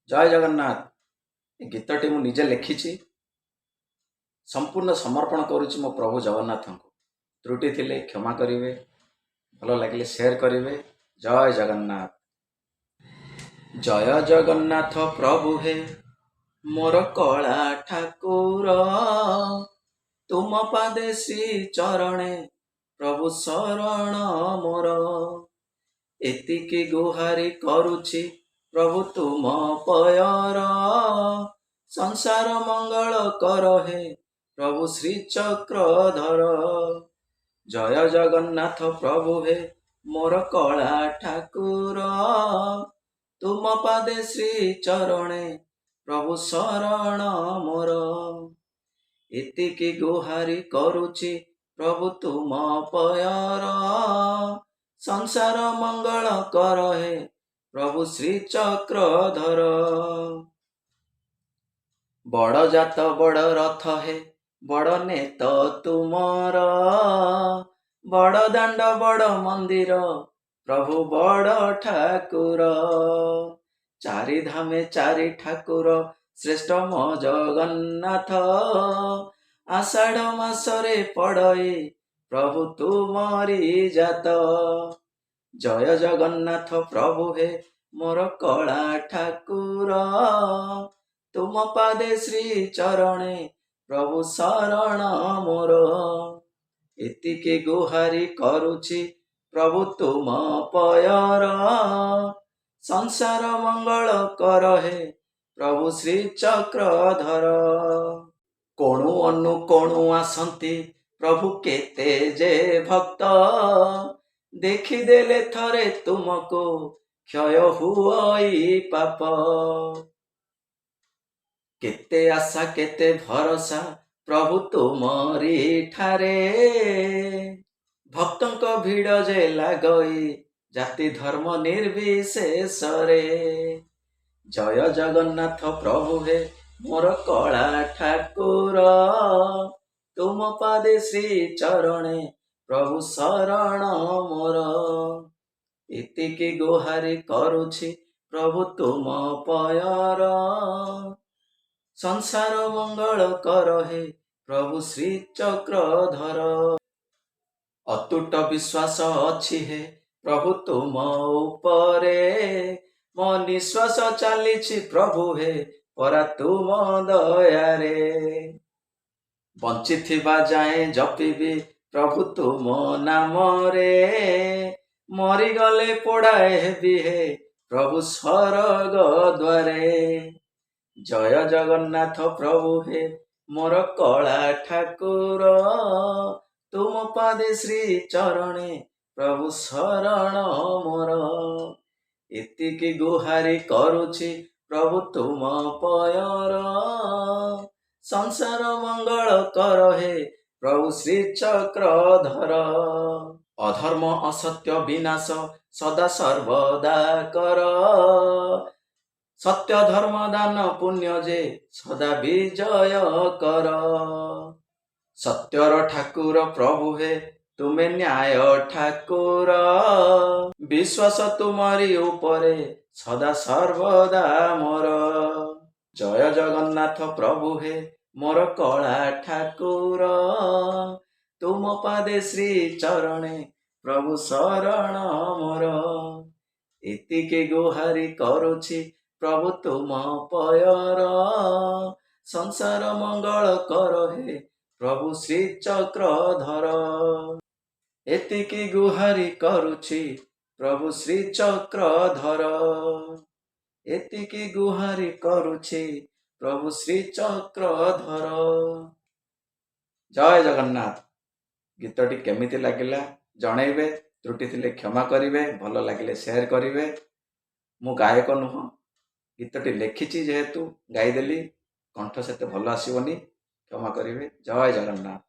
ଜୟ ଜଗନ୍ନାଥ। ଏ ଗୀତଟି ମୁଁ ନିଜେ ଲେଖିଛି। ସମ୍ପୂର୍ଣ୍ଣ ସମର୍ପଣ କରୁଛି ମୋ ପ୍ରଭୁ ଜଗନ୍ନାଥଙ୍କୁ। ତ୍ରୁଟି ଥିଲେ କ୍ଷମା କରିବେ, ଭଲ ଲାଗିଲେ ସେୟାର କରିବେ। ଜୟ ଜଗନ୍ନାଥ। ଜୟ ଜଗନ୍ନାଥ ପ୍ରଭୁ ହେ ମୋର କଳା ଠାକୁର, ତୁମ ପାଦେ ଶ୍ରୀ ଚରଣେ ପ୍ରଭୁ ଶରଣ ମୋର। ଏତିକି ଗୁହାରି କରୁଛି ପ୍ରଭୁ ତୁମ ପୟର, ସଂସାର ମଙ୍ଗଳ କର ହେ ପ୍ରଭୁ ଶ୍ରୀ ଚକ୍ରଧର। ଜୟ ଜଗନ୍ନାଥ ପ୍ରଭୁ ହେ ମୋର କଳା ଠାକୁର, ତୁମ ପାଦେ ଶ୍ରୀ ଚରଣେ ପ୍ରଭୁ ଶରଣ ମୋର। ଏତିକି ଗୁହାରି କରୁଛି ପ୍ରଭୁ ତୁମ ପୟର, ସଂସାର ମଙ୍ଗଳ କର ହେ ପ୍ରଭୁ ଶ୍ରୀ ଚକ୍ରଧର। ବଡ଼ ଜାତ ବଡ଼ ରଥ ହେ ବଡ଼ ନେତ ତୁମର, ବଡ଼ ଦାଣ୍ଡ ବଡ଼ ମନ୍ଦିର ପ୍ରଭୁ ବଡ଼ ଠାକୁର। ଚାରି ଧାମେ ଚାରି ଠାକୁର ଶ୍ରେଷ୍ଠ ମୋ ଜଗନ୍ନାଥ, ଆଷାଢ଼ ମାସରେ ପଡ଼ଇ ପ୍ରଭୁ ତୁମରି ଜାତ। ଜୟ ଜଗନ୍ନାଥ ପ୍ରଭୁ ହେ ମୋର କଳା ଠାକୁର, ତୁମ ପାଦେ ଶ୍ରୀ ଚରଣେ ପ୍ରଭୁ ଶରଣ ମୋର। ଏତିକି ଗୁହାରି କରୁଛି ପ୍ରଭୁ ତୁମ ପୟର, ସଂସାର ମଙ୍ଗଳ କର ହେ ପ୍ରଭୁ ଶ୍ରୀ ଚକ୍ରଧର। କୋଣୁ ଅନୁକୋଣୁ ଆସନ୍ତି ପ୍ରଭୁ କେତେ ଯେ ଭକ୍ତ, ଦେଖିଦେଲେ ଥରେ ତୁମକୁ କ୍ଷୟ ହୁଅଇ ପାପ। କେତେ ଆଶା କେତେ ଭରସା ପ୍ରଭୁ ତୁମରି ଠାରେ, ଭକ୍ତଙ୍କ ଭିଡ଼ ଯେ ଲାଗଇ ଜାତି ଧର୍ମ ନିର୍ବିଶେଷରେ। ଜୟ ଜଗନ୍ନାଥ ପ୍ରଭୁ ହେ ମୋର କଳା ଠାକୁର, ତୁମ ପାଦେ ଶ୍ରୀ ଚରଣେ ପ୍ରଭୁ ଶରଣ ମୋର। ଏତିକି ଗୁହାରି କରୁଛି ପ୍ରଭୁ ତୁମ ପୟର, ସଂସାର ମଙ୍ଗଳ କର ହେ ପ୍ରଭୁ ଶ୍ରୀ ଚକ୍ରଧର। ଅତୁଟ ବିଶ୍ୱାସ ଅଛି ହେ ପ୍ରଭୁ ତୁମ ଉପରେ, ମୋ ନିଶ୍ୱାସ ଚାଲିଛି ପ୍ରଭୁ ହେ ପରା ତୁମ ଦୟାରେ। ବଞ୍ଚିଥିବା ଯାଏଁ ଜପିବି ପ୍ରଭୁ ତୁମ ନାମରେ, ମରିଗଲେ ପୋଡ଼ା ହେବି ହେ ପ୍ରଭୁ ସ୍ୱର୍ଗ ଦ୍ୱାରେ। ଜୟ ଜଗନ୍ନାଥ ପ୍ରଭୁ ହେ ମୋର କଳା ଠାକୁର, ତୁମ ପାଦେ ଶ୍ରୀ ଚରଣେ ପ୍ରଭୁ ଶରଣ ମୋର। ଏତିକି ଗୁହାରି କରୁଛି ପ୍ରଭୁ ତୁମ ପୟର, ସଂସାର ମଙ୍ଗଳ କର ହେ ପ୍ରଭୁ ଶ୍ରୀ ଚକ୍ରଧର। ଅଧର୍ମ ଅସତ୍ୟ ବିନାଶ ସଦା ସର୍ବଦା କର, ସତ୍ୟ ଧର୍ମ ଦାନ ପୁଣ୍ୟ ଯେ ସଦା ବିଜୟ କର। ସତ୍ୟର ଠାକୁର ପ୍ରଭୁ ହେ ତୁମେ ନ୍ୟାୟ ଠାକୁର, ବିଶ୍ୱାସ ତୁମରି ଉପରେ ସଦା ସର୍ବଦା ମୋର। ଜୟ ଜଗନ୍ନାଥ ପ୍ରଭୁ ହେ ମୋର କଳା ଠାକୁର, ତୁମ ପାଦେ ଶ୍ରୀ ଚରଣେ ପ୍ରଭୁ ଶରଣ ମୋର। ଏତିକି ଗୁହାରି କରୁଛି ପ୍ରଭୁ ତୁମ ପୟର, ସଂସାର ମଙ୍ଗଳ କର ହେ ପ୍ରଭୁ ଶ୍ରୀ ଚକ୍ରଧର। ଏତିକି ଗୁହାରି କରୁଛି ପ୍ରଭୁ ଶ୍ରୀ ଚକ୍ରଧର। ଏତିକି ଗୁହାରି କରୁଛି ପ୍ରଭୁ ଶ୍ରୀ ଚକ୍ରଧର। ଜୟ ଜଗନ୍ନାଥ। ଗୀତଟି କେମିତି ଲାଗିଲା ଜଣେଇବେ, ତ୍ରୁଟି ଥିଲେ କ୍ଷମା କରିବେ, ଭଲ ଲାଗିଲେ ସେୟାର କରିବେ। ମୁଁ ଗାୟକ ନୁହଁ, ଗୀତଟି ଲେଖିଛି ଯେହେତୁ ଗାଇଦେଲି, କଣ୍ଠ ସେତେ ଭଲ ଆସିବନି, କ୍ଷମା କରିବେ। ଜୟ ଜଗନ୍ନାଥ।